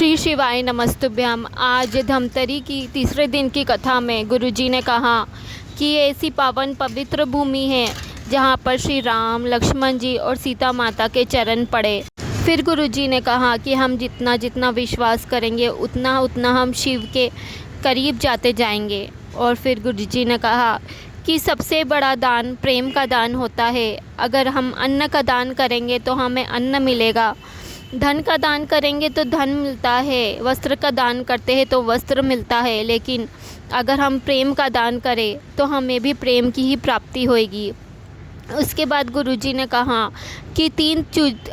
श्री शिवाय नमस्तुभ्यम। आज धमतरी की तीसरे दिन की कथा में गुरुजी ने कहा कि ये ऐसी पावन पवित्र भूमि है जहाँ पर श्री राम, लक्ष्मण जी और सीता माता के चरण पड़े। फिर गुरुजी ने कहा कि हम जितना जितना विश्वास करेंगे उतना उतना हम शिव के करीब जाते जाएंगे। और फिर गुरुजी ने कहा कि सबसे बड़ा दान प्रेम का दान होता है। अगर हम अन्न का दान करेंगे तो हमें अन्न मिलेगा, धन का दान करेंगे तो धन मिलता है, वस्त्र का दान करते हैं तो वस्त्र मिलता है, लेकिन अगर हम प्रेम का दान करें तो हमें भी प्रेम की ही प्राप्ति होगी। उसके बाद गुरुजी ने कहा कि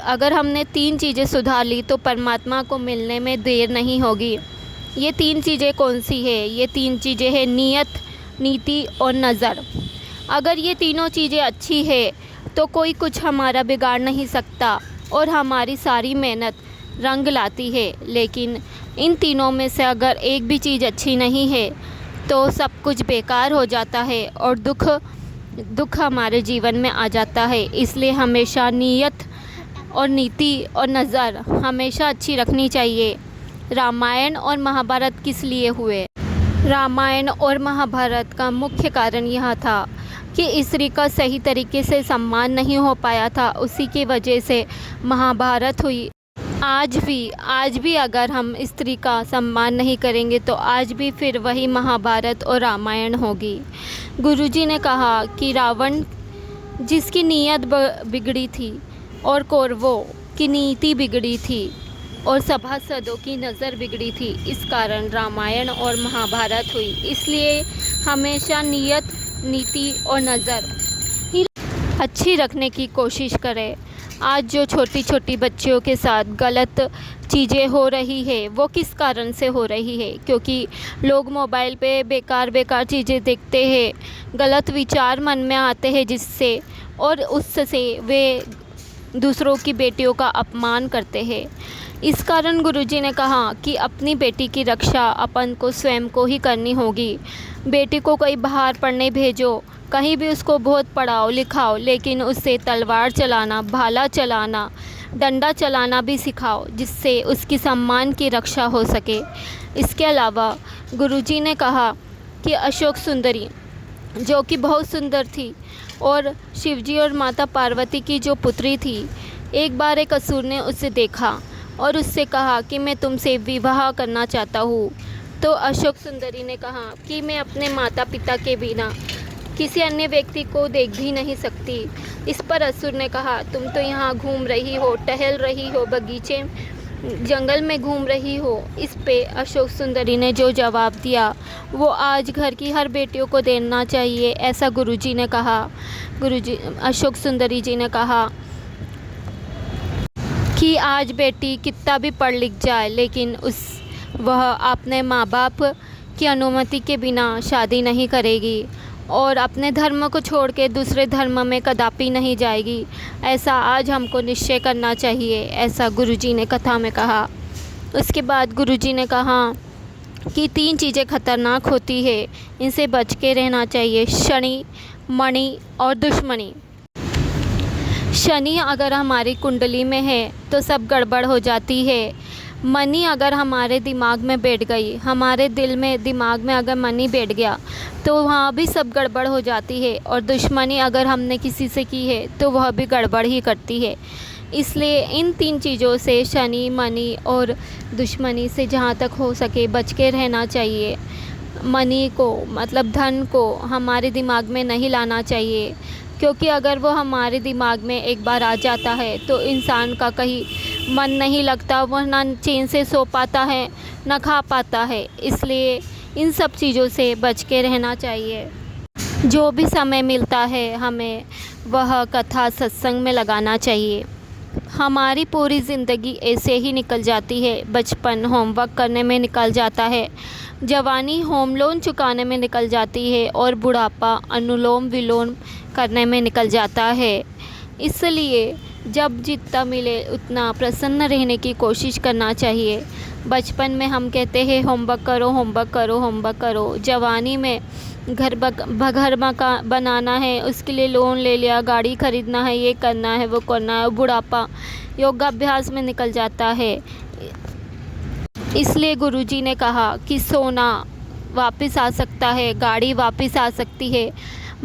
अगर हमने 3 चीज़ें सुधार ली तो परमात्मा को मिलने में देर नहीं होगी। ये 3 चीज़ें कौन सी है? ये 3 चीज़ें हैं नियत, नीति और नज़र। अगर ये तीनों चीज़ें अच्छी है तो कोई कुछ हमारा बिगाड़ नहीं सकता और हमारी सारी मेहनत रंग लाती है। लेकिन इन तीनों में से अगर एक भी चीज़ अच्छी नहीं है तो सब कुछ बेकार हो जाता है और दुख हमारे जीवन में आ जाता है। इसलिए हमेशा नीयत और नीति और नज़र हमेशा अच्छी रखनी चाहिए। रामायण और महाभारत किस लिए हुए? रामायण और महाभारत का मुख्य कारण यह था कि स्त्री का सही तरीके से सम्मान नहीं हो पाया था, उसी की वजह से महाभारत हुई। आज भी अगर हम स्त्री का सम्मान नहीं करेंगे तो आज भी फिर वही महाभारत और रामायण होगी। गुरुजी ने कहा कि रावण जिसकी नीयत बिगड़ी थी और कौरवों की नीति बिगड़ी थी और सभासदों की नज़र बिगड़ी थी, इस कारण रामायण और महाभारत हुई। इसलिए हमेशा नियत, नीति और नज़र ही अच्छी रखने की कोशिश करें। आज जो छोटी छोटी बच्चियों के साथ गलत चीज़ें हो रही है वो किस कारण से हो रही है? क्योंकि लोग मोबाइल पे बेकार चीज़ें देखते हैं, गलत विचार मन में आते हैं जिससे, और उससे वे दूसरों की बेटियों का अपमान करते हैं। इस कारण गुरुजी ने कहा कि अपनी बेटी की रक्षा अपन को स्वयं को ही करनी होगी। बेटी को कहीं बाहर पढ़ने भेजो, कहीं भी उसको बहुत पढ़ाओ लिखाओ, लेकिन उससे तलवार चलाना, भाला चलाना, डंडा चलाना भी सिखाओ, जिससे उसकी सम्मान की रक्षा हो सके। इसके अलावा गुरुजी ने कहा कि अशोक सुंदरी जो कि बहुत सुंदर थी और शिवजी और माता पार्वती की जो पुत्री थी, एक बार एक असुर ने उसे देखा और उससे कहा कि मैं तुमसे विवाह करना चाहता हूँ। तो अशोक सुंदरी ने कहा कि मैं अपने माता पिता के बिना किसी अन्य व्यक्ति को देख भी नहीं सकती। इस पर असुर ने कहा तुम तो यहाँ घूम रही हो, टहल रही हो, बगीचे जंगल में घूम रही हो। इस पे अशोक सुंदरी ने जो जवाब दिया वो आज घर की हर बेटियों को देना चाहिए, ऐसा गुरुजी ने कहा। अशोक सुंदरी जी ने कहा कि आज बेटी कितना भी पढ़ लिख जाए लेकिन वह अपने माँ बाप की अनुमति के बिना शादी नहीं करेगी और अपने धर्म को छोड़ के दूसरे धर्म में कदापि नहीं जाएगी। ऐसा आज हमको निश्चय करना चाहिए, ऐसा गुरुजी ने कथा में कहा। उसके बाद गुरुजी ने कहा कि 3 चीज़ें खतरनाक होती है, इनसे बच के रहना चाहिए: शनि, मणि और दुश्मनी। शनि अगर हमारी कुंडली में है तो सब गड़बड़ हो जाती है। मनी अगर हमारे दिमाग में बैठ गई, हमारे दिमाग में अगर मनी बैठ गया तो वहाँ भी सब गड़बड़ हो जाती है। और दुश्मनी अगर हमने किसी से की है तो वह भी गड़बड़ ही करती है। इसलिए इन 3 चीज़ों से, शनि, मनी और दुश्मनी से जहाँ तक हो सके बच के रहना चाहिए। मनी को मतलब धन को हमारे दिमाग में नहीं लाना चाहिए, क्योंकि अगर वो हमारे दिमाग में एक बार आ जाता है तो इंसान का कहीं मन नहीं लगता, वह ना चैन से सो पाता है ना खा पाता है। इसलिए इन सब चीज़ों से बच के रहना चाहिए। जो भी समय मिलता है हमें वह कथा सत्संग में लगाना चाहिए। हमारी पूरी ज़िंदगी ऐसे ही निकल जाती है। बचपन होमवर्क करने में निकल जाता है, जवानी होम लोन चुकाने में निकल जाती है और बुढ़ापा अनुलोम विलोम करने में निकल जाता है। इसलिए जब जितना मिले उतना प्रसन्न रहने की कोशिश करना चाहिए। बचपन में हम कहते हैं होमवर्क करो, होमवर्क करो, होमवर्क करो। जवानी में घर मकान बनाना है, उसके लिए लोन ले लिया, गाड़ी ख़रीदना है, ये करना है, वो करना है। बुढ़ापा योगाभ्यास में निकल जाता है। इसलिए गुरुजी ने कहा कि सोना वापस आ सकता है, गाड़ी वापस आ सकती है,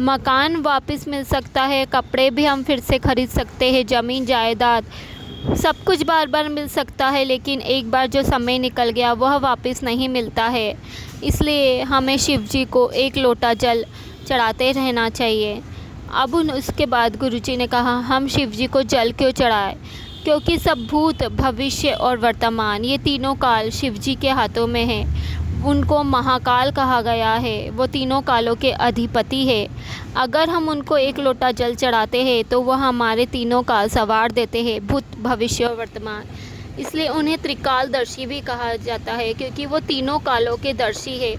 मकान वापस मिल सकता है, कपड़े भी हम फिर से खरीद सकते हैं, ज़मीन जायदाद सब कुछ बार बार मिल सकता है, लेकिन एक बार जो समय निकल गया वह वापस नहीं मिलता है। इसलिए हमें शिव जी को एक लोटा जल चढ़ाते रहना चाहिए। अब उसके बाद गुरुजी ने कहा, हम शिव जी को जल क्यों चढ़ाएं? क्योंकि सब भूत, भविष्य और वर्तमान ये तीनों काल शिव जी के हाथों में हैं। उनको महाकाल कहा गया है, वो तीनों कालों के अधिपति है। अगर हम उनको एक लोटा जल चढ़ाते हैं तो वह हमारे तीनों काल सवार देते हैं, भूत, भविष्य और वर्तमान। इसलिए उन्हें त्रिकालदर्शी भी कहा जाता है, क्योंकि वो तीनों कालों के दर्शी है,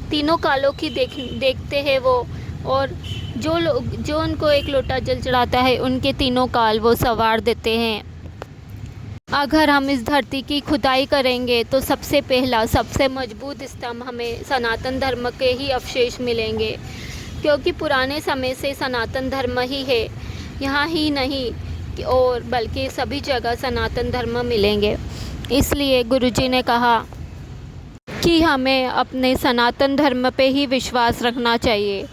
तीनों कालों की देखते हैं वो। और जो उनको एक लोटा जल चढ़ाता है उनके तीनों काल वो सवार देते हैं। अगर हम इस धरती की खुदाई करेंगे तो सबसे पहला, सबसे मजबूत स्तंभ हमें सनातन धर्म के ही अवशेष मिलेंगे, क्योंकि पुराने समय से सनातन धर्म ही है। यहाँ ही नहीं और बल्कि सभी जगह सनातन धर्म मिलेंगे। इसलिए गुरुजी ने कहा कि हमें अपने सनातन धर्म पे ही विश्वास रखना चाहिए।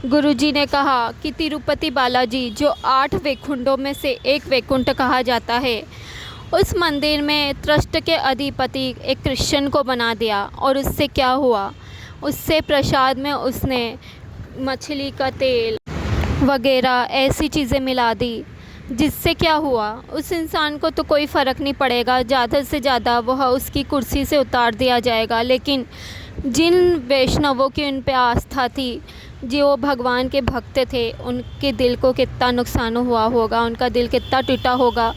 गुरुजी ने कहा कि तिरुपति बालाजी, जो 8 वैकुंठों में से एक वैकुंठ कहा जाता है, उस मंदिर में ट्रस्ट के अधिपति एक क्रिश्चियन को बना दिया। और उससे क्या हुआ? उससे प्रसाद में उसने मछली का तेल वगैरह ऐसी चीज़ें मिला दी, जिससे क्या हुआ? उस इंसान को तो कोई फ़र्क नहीं पड़ेगा, ज़्यादा से ज़्यादा वह उसकी कुर्सी से उतार दिया जाएगा। लेकिन जिन वैष्णवों की उन पे आस्था थी, जो भगवान के भक्त थे, उनके दिल को कितना नुकसान हुआ होगा, उनका दिल कितना टूटा होगा।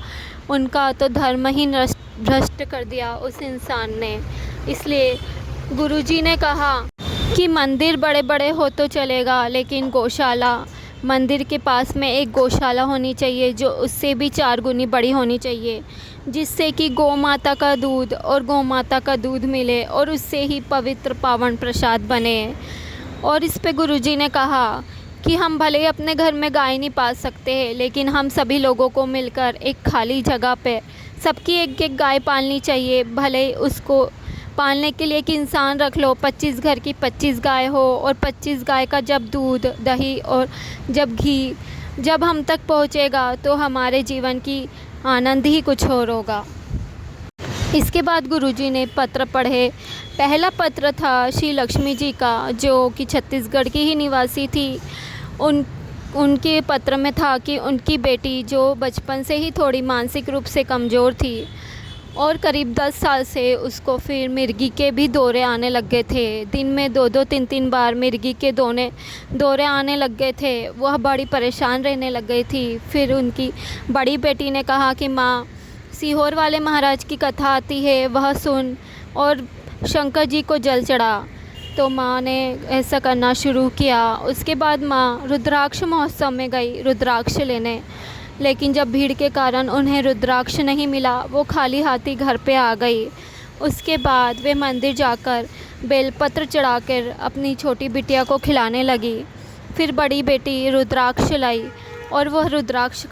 उनका तो धर्म ही भ्रष्ट कर दिया उस इंसान ने। इसलिए गुरुजी ने कहा कि मंदिर बड़े बड़े हो तो चलेगा, लेकिन गौशाला, मंदिर के पास में एक गौशाला होनी चाहिए जो उससे भी 4 गुनी बड़ी होनी चाहिए, जिससे कि गौ माता का दूध और गौ माता का दूध मिले और उससे ही पवित्र पावन प्रसाद बने। और इस पे गुरुजी ने कहा कि हम भले ही अपने घर में गाय नहीं पाल सकते हैं, लेकिन हम सभी लोगों को मिलकर एक खाली जगह पे सबकी एक एक गाय पालनी चाहिए। भले ही उसको पालने के लिए एक इंसान रख लो, 25 घर की 25 गाय हो, और 25 गाय का जब दूध, दही और जब घी जब हम तक पहुंचेगा तो हमारे जीवन की आनंद ही कुछ और होगा। इसके बाद गुरुजी ने पत्र पढ़े। पहला पत्र था श्री लक्ष्मी जी का, जो कि छत्तीसगढ़ की ही निवासी थी। उनके पत्र में था कि उनकी बेटी, जो बचपन से ही थोड़ी मानसिक रूप से कमज़ोर थी और करीब 10 साल से उसको फिर मिर्गी के भी दौरे आने लग गए थे। दिन में 2-2, 3-3 बार मिर्गी के दौरे आने लग गए थे। वह बड़ी परेशान रहने लग गई थी। फिर उनकी बड़ी बेटी ने कहा कि माँ, सीहोर वाले महाराज की कथा आती है, वह सुन और शंकर जी को जल चढ़ा। तो माँ ने ऐसा करना शुरू किया। उसके बाद माँ रुद्राक्ष महोत्सव में गई रुद्राक्ष लेने, लेकिन जब भीड़ के कारण उन्हें रुद्राक्ष नहीं मिला, वो खाली हाथी घर पे आ गई। उसके बाद वे मंदिर जाकर बेलपत्र चढ़ाकर अपनी छोटी बिटिया को खिलाने लगी। फिर बड़ी बेटी रुद्राक्ष लाई और वह रुद्राक्ष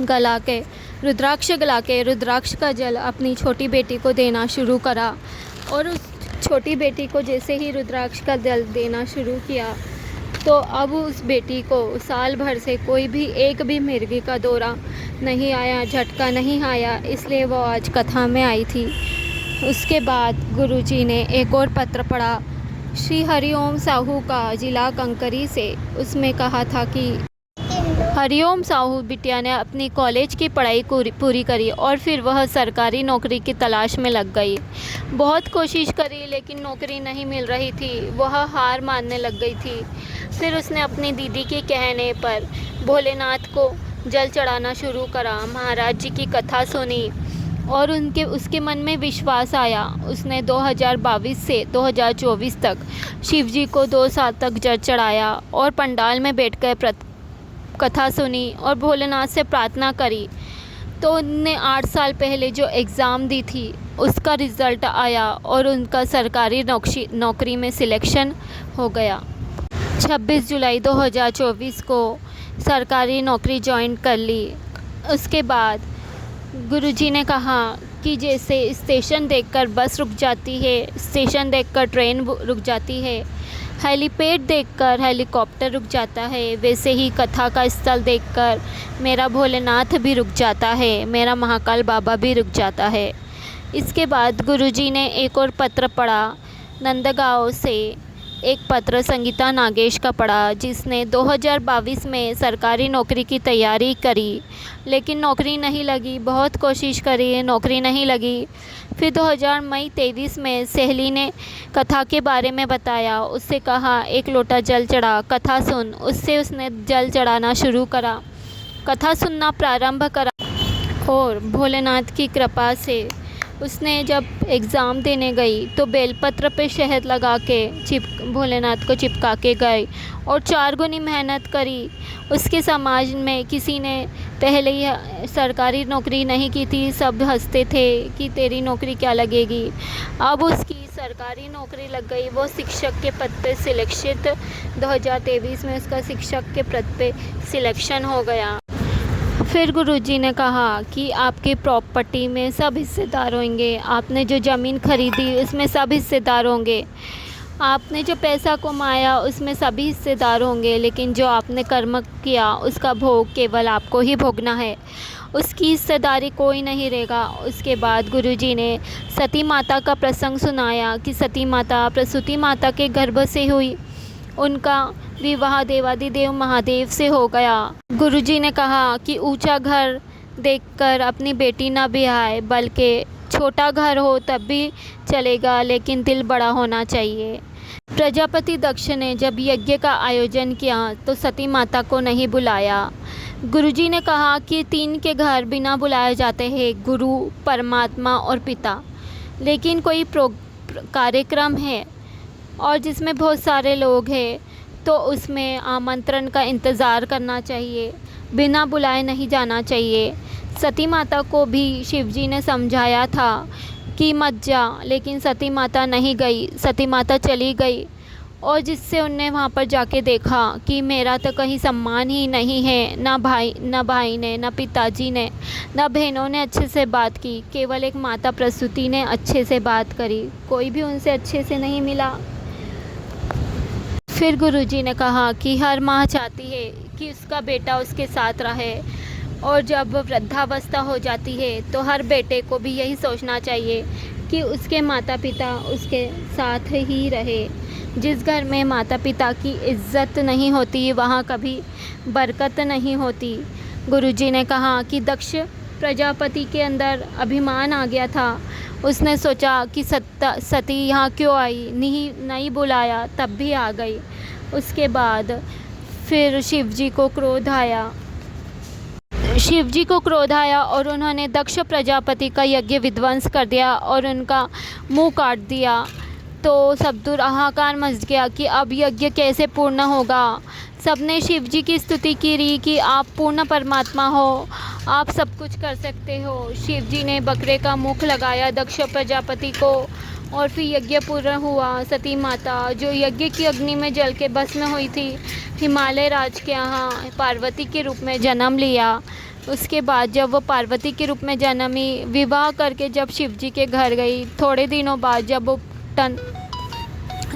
गला के रुद्राक्ष का जल अपनी छोटी बेटी को देना शुरू करा। और उस छोटी बेटी को जैसे ही रुद्राक्ष का जल देना शुरू किया, तो अब उस बेटी को साल भर से कोई भी एक भी मिर्गी का दौरा नहीं आया, झटका नहीं आया। इसलिए वो आज कथा में आई थी। उसके बाद गुरुजी ने एक और पत्र पढ़ा श्री हरिओम साहू का, जिला कंकरी से। उसमें कहा था कि हरिओम साहू बिटिया ने अपनी कॉलेज की पढ़ाई पूरी करी और फिर वह सरकारी नौकरी की तलाश में लग गई। बहुत कोशिश करी लेकिन नौकरी नहीं मिल रही थी। वह हार मानने लग गई थी। फिर उसने अपनी दीदी के कहने पर भोलेनाथ को जल चढ़ाना शुरू करा। महाराज जी की कथा सुनी और उसके मन में विश्वास आया। उसने 2022 से 2024 तक शिव जी को 2 साल तक जल चढ़ाया और पंडाल में बैठकर कथा सुनी और भोलेनाथ से प्रार्थना करी। तो उनने 8 साल पहले जो एग्ज़ाम दी थी उसका रिज़ल्ट आया और उनका सरकारी नौकरी में सिलेक्शन हो गया। 26 जुलाई 2024 को सरकारी नौकरी ज्वाइन कर ली। उसके बाद गुरुजी ने कहा कि जैसे स्टेशन देखकर बस रुक जाती है, स्टेशन देखकर ट्रेन रुक जाती है, हेलीपैड देखकर हेलीकॉप्टर रुक जाता है, वैसे ही कथा का स्थल देखकर मेरा भोलेनाथ भी रुक जाता है, मेरा महाकाल बाबा भी रुक जाता है। इसके बाद गुरुजी ने एक और पत्र पढ़ा। नंदगांव से एक पत्र संगीता नागेश का पढ़ा, जिसने 2022 में सरकारी नौकरी की तैयारी करी, लेकिन नौकरी नहीं लगी। बहुत कोशिश करी, नौकरी नहीं लगी। फिर 2023 में सहेली ने कथा के बारे में बताया। उससे कहा एक लोटा जल चढ़ा, कथा सुन। उससे उसने जल चढ़ाना शुरू करा, कथा सुनना प्रारंभ करा और भोलेनाथ की कृपा से उसने जब एग्ज़ाम देने गई तो बेलपत्र पे शहद लगा के भोलेनाथ को चिपका के गई और 4 गुनी मेहनत करी। उसके समाज में किसी ने पहले ही सरकारी नौकरी नहीं की थी, सब हंसते थे कि तेरी नौकरी क्या लगेगी। अब उसकी सरकारी नौकरी लग गई, वो शिक्षक के पद पे सिलेक्शन 2023 में उसका शिक्षक के पद पे सिलेक्शन हो गया। फिर गुरुजी ने कहा कि आपकी प्रॉपर्टी में सब हिस्सेदार होंगे, आपने जो ज़मीन खरीदी उसमें सब हिस्सेदार होंगे, आपने जो पैसा कमाया उसमें सभी हिस्सेदार होंगे, लेकिन जो आपने कर्म किया उसका भोग केवल आपको ही भोगना है, उसकी हिस्सेदारी कोई नहीं रहेगा। उसके बाद गुरुजी ने सती माता का प्रसंग सुनाया कि सती माता प्रसूति माता के गर्भ से हुई, उनका विवाह देवादिदेव महादेव से हो गया। गुरुजी ने कहा कि ऊंचा घर देखकर अपनी बेटी ना ब्याहे, बल्कि छोटा घर हो तब भी चलेगा, लेकिन दिल बड़ा होना चाहिए। प्रजापति दक्ष ने जब यज्ञ का आयोजन किया तो सती माता को नहीं बुलाया। गुरुजी ने कहा कि 3 के घर बिना बुलाए जाते हैं, गुरु, परमात्मा और पिता। लेकिन कोई कार्यक्रम है और जिसमें बहुत सारे लोग हैं तो उसमें आमंत्रण का इंतज़ार करना चाहिए, बिना बुलाए नहीं जाना चाहिए। सती माता को भी शिवजी ने समझाया था कि मत जा, लेकिन सती माता नहीं गई, सती माता चली गई। और जिससे उनने वहाँ पर जाके देखा कि मेरा तो कहीं सम्मान ही नहीं है, ना भाई ने, ना पिताजी ने, ना बहनों ने अच्छे से बात की, केवल एक माता प्रसूति ने अच्छे से बात करी, कोई भी उनसे अच्छे से नहीं मिला। फिर गुरुजी ने कहा कि हर माँ चाहती है कि उसका बेटा उसके साथ रहे, और जब वृद्धावस्था हो जाती है तो हर बेटे को भी यही सोचना चाहिए कि उसके माता पिता उसके साथ ही रहे। जिस घर में माता पिता की इज़्ज़त नहीं होती वहाँ कभी बरकत नहीं होती। गुरुजी ने कहा कि दक्ष प्रजापति के अंदर अभिमान आ गया था। उसने सोचा कि सती यहाँ क्यों आई, नहीं बुलाया, तब भी आ गई। उसके बाद फिर शिवजी को क्रोध आया और उन्होंने दक्ष प्रजापति का यज्ञ विध्वंस कर दिया और उनका मुंह काट दिया। तो सब दूर हाहाकार मच गया कि अब यज्ञ कैसे पूर्ण होगा। सबने शिवजी की स्तुति की कि आप पूर्ण परमात्मा हो, आप सब कुछ कर सकते हो। शिवजी ने बकरे का मुख लगाया दक्ष प्रजापति को और फिर यज्ञ पूर्ण हुआ। सती माता जो यज्ञ की अग्नि में जल के भस्म हुई थी, हिमालय राज के यहाँ पार्वती के रूप में जन्म लिया। उसके बाद जब वो पार्वती के रूप में जन्मी, विवाह करके जब शिवजी के घर गई, थोड़े दिनों बाद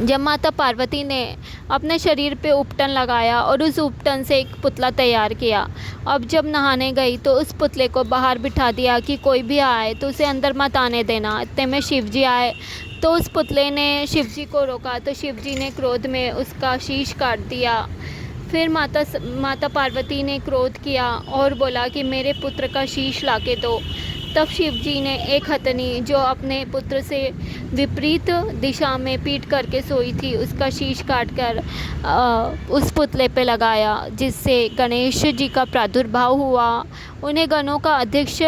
जब माता पार्वती ने अपने शरीर पे उपटन लगाया और उस उपटन से एक पुतला तैयार किया। अब जब नहाने गई तो उस पुतले को बाहर बिठा दिया कि कोई भी आए तो उसे अंदर मत आने देना। इतने में शिवजी आए तो उस पुतले ने शिवजी को रोका तो शिवजी ने क्रोध में उसका शीश काट दिया। फिर माता पार्वती ने क्रोध किया और बोला कि मेरे पुत्र का शीश लाके दो। तब शिवजी ने एक हथनी जो अपने पुत्र से विपरीत दिशा में पीट करके सोई थी, उसका शीश काटकर उस पुतले पे लगाया, जिससे गणेश जी का प्रादुर्भाव हुआ। उन्हें गणों का अध्यक्ष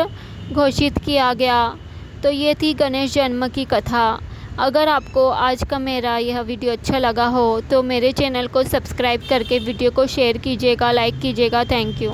घोषित किया गया। तो ये थी गणेश जन्म की कथा। अगर आपको आज का मेरा यह वीडियो अच्छा लगा हो तो मेरे चैनल को सब्सक्राइब करके वीडियो को शेयर कीजिएगा, लाइक कीजिएगा। Thank you.